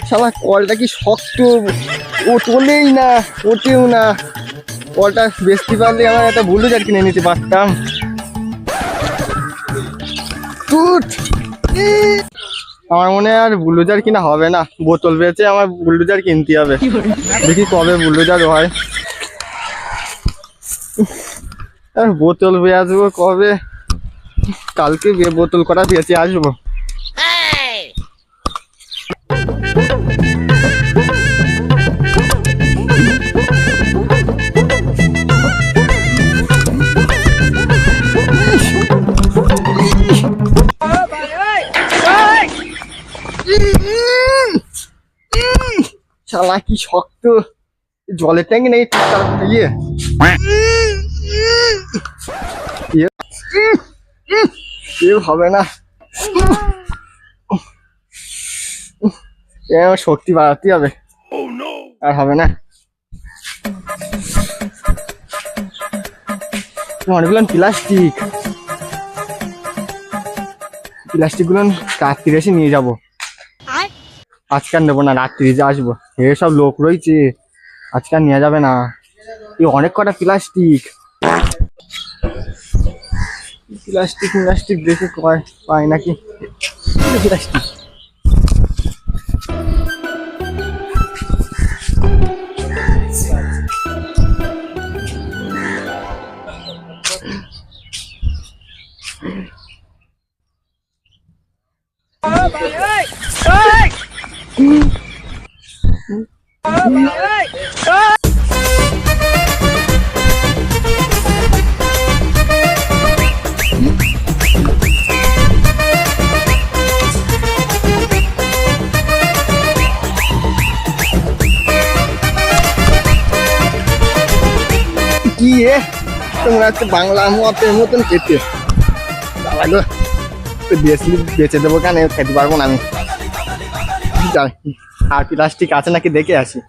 শালা কলটা কি শক্ত, ও তোলেই না, ওঠেও না। কলটা বেচতে পারলে আমার একটা বুলডোজার কিনে নিতে পারতাম। আমার মনে হয় আর বুলডোজার কিনা হবে না, বোতল বেচে আমার বুলডোজার কিনতে হবে। দেখি কবে বুলডোজার হয়। আর বোতল বেয়ে আসবো কবে, কালকে বোতল করা বেঁচে আসবো। শালা কি শক্ত, জলের ট্যাঙ্কি নেই দিয়ে কেউ হবে না। আমার শক্তি বাড়াতে হবে, আর হবে না। অনেকগুলো প্লাস্টিক গুলো রাত্রিরে এসে নিয়ে যাবো। আজকাল নেবো না, রাত্রি যে আসবো। এসব লোক রয়েছে, আজকাল নিয়ে যাবে না। এই অনেক কটা প্লাস্টিক দেখে পায় নাকি প্লাস্টিক। কি তোমরা হচ্ছে বাংলা মতের মতন খেতে বেঁচে দেবো কেন, খেতে পারবো না আমি। আর প্লাস্টিক আছে নাকি দেখে আসি।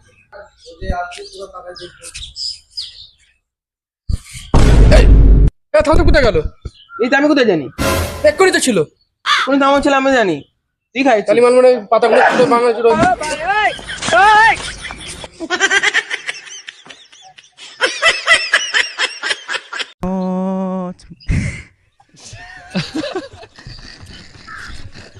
কোথায় গেল? এই তো আমি কোথায় জানি, এক্ষুনি তো ছিল। কোন দাম ছিল আমি জানি। ঠিক আছে কালিমাল মানে পাতাগুলো ছিল, বাংলা ছিল।